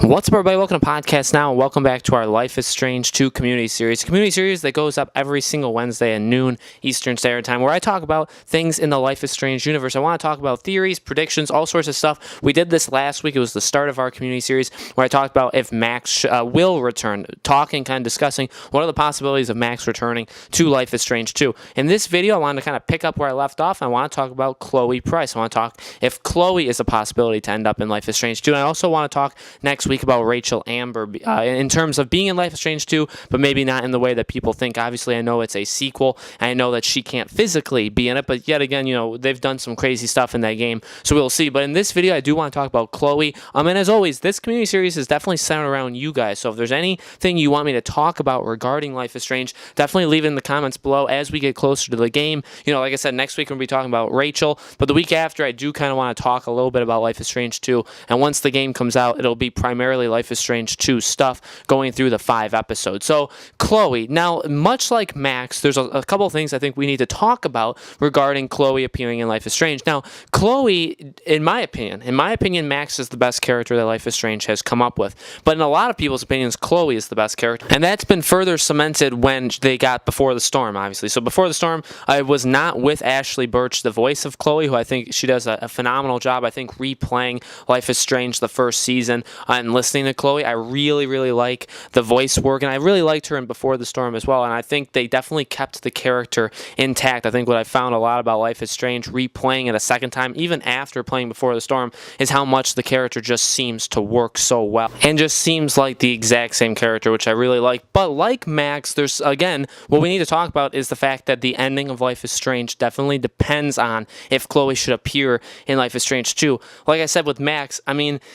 What's up, everybody? Welcome to Podcast Now, and welcome back to our Life is Strange 2 community series. Community series that goes up every single Wednesday at noon Eastern Standard Time, where I talk about things in the Life is Strange universe. I want to talk about theories, predictions, all sorts of stuff. We did this last week. It was the start of our community series, where I talked about if Max will return, talking, kind of discussing what are the possibilities of Max returning to Life is Strange 2. In this video, I want to kind of pick up where I left off. I want to talk about Chloe Price. I want to talk if Chloe is a possibility to end up in Life is Strange 2. And I also want to talk next week about Rachel Amber in terms of being in Life is Strange 2, but maybe not in the way that people think. Obviously, I know it's a sequel, and I know that she can't physically be in it, but yet again, they've done some crazy stuff in that game, so we'll see. But in this video, I do want to talk about Chloe. And as always, this community series is definitely centered around you guys, so if there's anything you want me to talk about regarding Life is Strange, definitely leave it in the comments below as we get closer to the game. Like I said, next week we're going to be talking about Rachel, but the week after, I do kind of want to talk a little bit about Life is Strange 2, and once the game comes out, it'll be primarily Life is Strange 2 stuff going through the 5 episodes. So Chloe, now much like Max, there's a couple things I think we need to talk about regarding Chloe appearing in Life is Strange. Now, Chloe, in my opinion, Max is the best character that Life is Strange has come up with. But in a lot of people's opinions, Chloe is the best character. And that's been further cemented when they got Before the Storm, obviously. So Before the Storm, I was not with Ashley Birch, the voice of Chloe, who I think she does a phenomenal job. I think replaying Life is Strange the first season and listening to Chloe, I really like the voice work, and I really liked her in Before the Storm as well, and I think they definitely kept the character intact. I think what I found a lot about Life is Strange, replaying it a second time, even after playing Before the Storm, is how much the character just seems to work so well, and just seems like the exact same character, which I really like. But like Max, there's, again, what we need to talk about is the fact that the ending of Life is Strange definitely depends on if Chloe should appear in Life is Strange 2. Like I said with Max,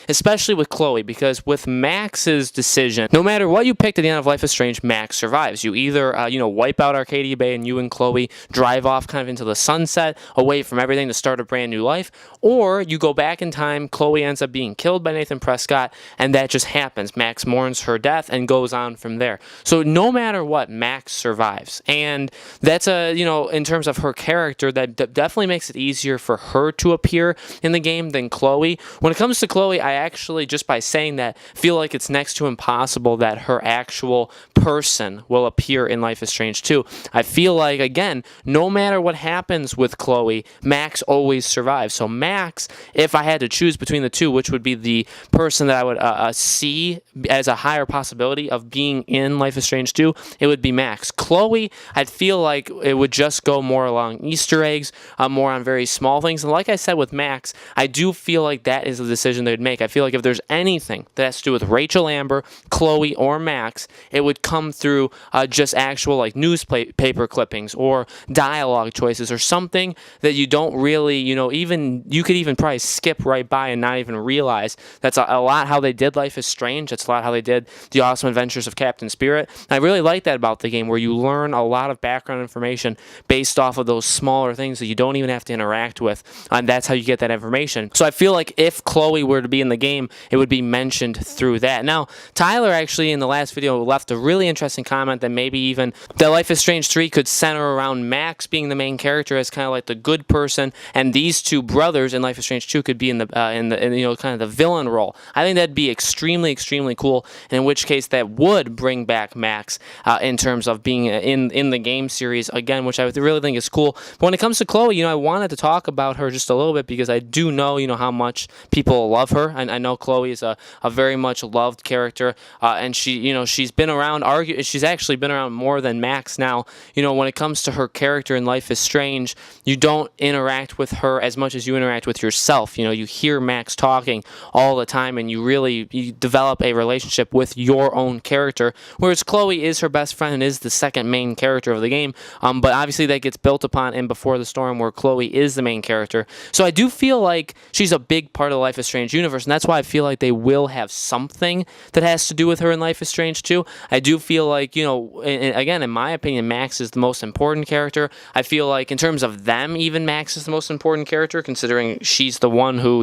especially with Chloe, because with Max's decision, no matter what you picked at the end of Life is Strange, Max survives. You either, wipe out Arcadia Bay and you and Chloe drive off kind of into the sunset, away from everything to start a brand new life, or you go back in time, Chloe ends up being killed by Nathan Prescott, and that just happens. Max mourns her death and goes on from there. So no matter what, Max survives. And that's in terms of her character, that definitely makes it easier for her to appear in the game than Chloe. When it comes to Chloe, I actually, just by saying that, feel like it's next to impossible that her actual person will appear in Life is Strange 2. I feel like, again, no matter what happens with Chloe, Max always survives. So Max, if I had to choose between the two, which would be the person that I would see as a higher possibility of being in Life is Strange 2, it would be Max. Chloe, I'd feel like it would just go more along Easter eggs, more on very small things. And like I said with Max, I do feel like that is the decision they would make. I feel like if there's anything that has to do with Rachel Amber, Chloe, or Max, it would come through just actual newspaper clippings or dialogue choices or something that you don't really, you could even probably skip right by and not even realize. That's a lot how they did Life is Strange. That's a lot how they did The Awesome Adventures of Captain Spirit. And I really like that about the game, where you learn a lot of background information based off of those smaller things that you don't even have to interact with, and that's how you get that information. So I feel like if Chloe were to be in the game, it would be mentioned through that. Now, Tyler actually in the last video left a really interesting comment that maybe even that Life is Strange 3 could center around Max being the main character as kind of like the good person, and these two brothers in Life is Strange 2 could be in the kind of the villain role. I think that'd be extremely cool, and in which case that would bring back Max in terms of being in the game series again, which I really think is cool. But when it comes to Chloe, I wanted to talk about her just a little bit because I do know, how much people love her, and I know Chloe is a very much loved character, and she's been around. She's actually been around more than Max now. When it comes to her character in Life is Strange, you don't interact with her as much as you interact with yourself. You hear Max talking all the time, and you develop a relationship with your own character, whereas Chloe is her best friend and is the second main character of the game. But obviously that gets built upon in Before the Storm, where Chloe is the main character. So I do feel like she's a big part of the Life is Strange universe, and that's why I feel like they will have something that has to do with her in Life is Strange 2. I do feel like, again, in my opinion, Max is the most important character. I feel like in terms of them, even Max is the most important character, considering she's the one who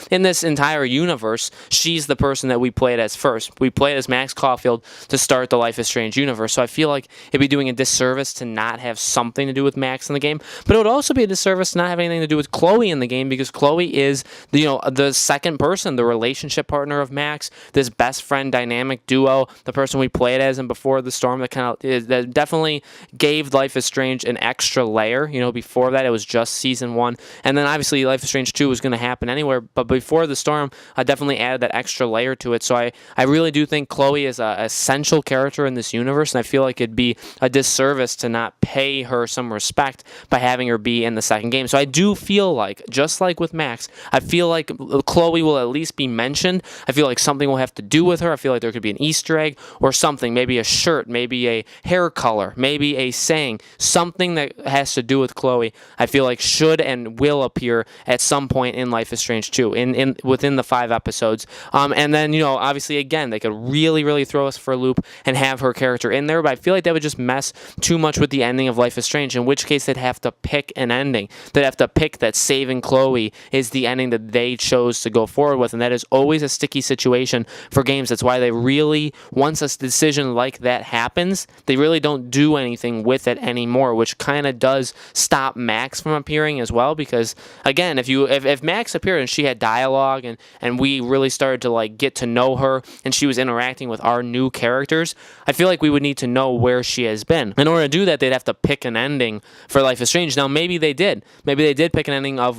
in this entire universe, she's the person that we played as first. We played as Max Caulfield to start the Life is Strange universe. So I feel like it'd be doing a disservice to not have something to do with Max in the game, but it would also be a disservice to not have anything to do with Chloe in the game, because Chloe is the second person, the relationship partner of Max, this best friend dynamic duo, the person we played as in Before the Storm, that definitely gave Life is Strange an extra layer. Before that it was just season 1, and then obviously Life is Strange 2 was going to happen anywhere, but Before the Storm I definitely added that extra layer to it. So I really do think Chloe is an essential character in this universe, and I feel like it'd be a disservice to not pay her some respect by having her be in the second game. So I do feel like, just like with Max, I feel like Chloe will at least be mentioned. I feel like something will have to do with her. I feel like there could be an Easter egg or something, maybe a shirt, maybe a hair color, maybe a saying, something that has to do with Chloe. I feel like should and will appear at some point in Life is Strange 2, within the 5 episodes. And then, obviously, again, they could really, really throw us for a loop and have her character in there, but I feel like that would just mess too much with the ending of Life is Strange, in which case they'd have to pick an ending. They'd have to pick that saving Chloe is the ending that they chose to go forward with, and that is always a sticky situation for games. That's why they really, once a decision like that happens, they really don't do anything with it anymore, which kind of does stop Max from appearing as well, because again, if Max appeared and she had dialogue and we really started to get to know her and she was interacting with our new characters, I feel like we would need to know where she has been. In order to do that, they'd have to pick an ending for Life is Strange. Now, maybe they did. Maybe they did pick an ending of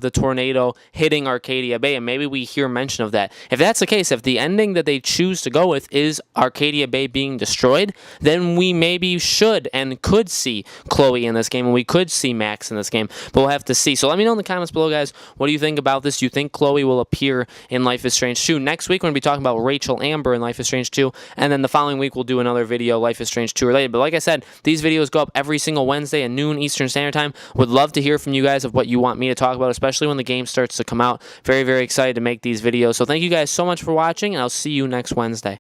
the tornado hitting Arcadia Bay, and maybe we hear mention of that. If that's the case, if the ending that they choose to go with is Arcadia Bay being destroyed, then we maybe should and could see Chloe in this game, and we could see Max in this game, but we'll have to see. So let me know in the comments below, guys, what do you think about this? Do you think Chloe will appear in Life is Strange 2? Next week, we're going to be talking about Rachel Amber in Life is Strange 2, and then the following week, we'll do another video, Life is Strange 2 related. But like I said, these videos go up every single Wednesday at noon Eastern Standard Time. Would love to hear from you guys of what you want me to talk about, especially when the game starts to come out. Very, very excited to make these videos. So thank you guys so much for watching, and I'll see you next Wednesday.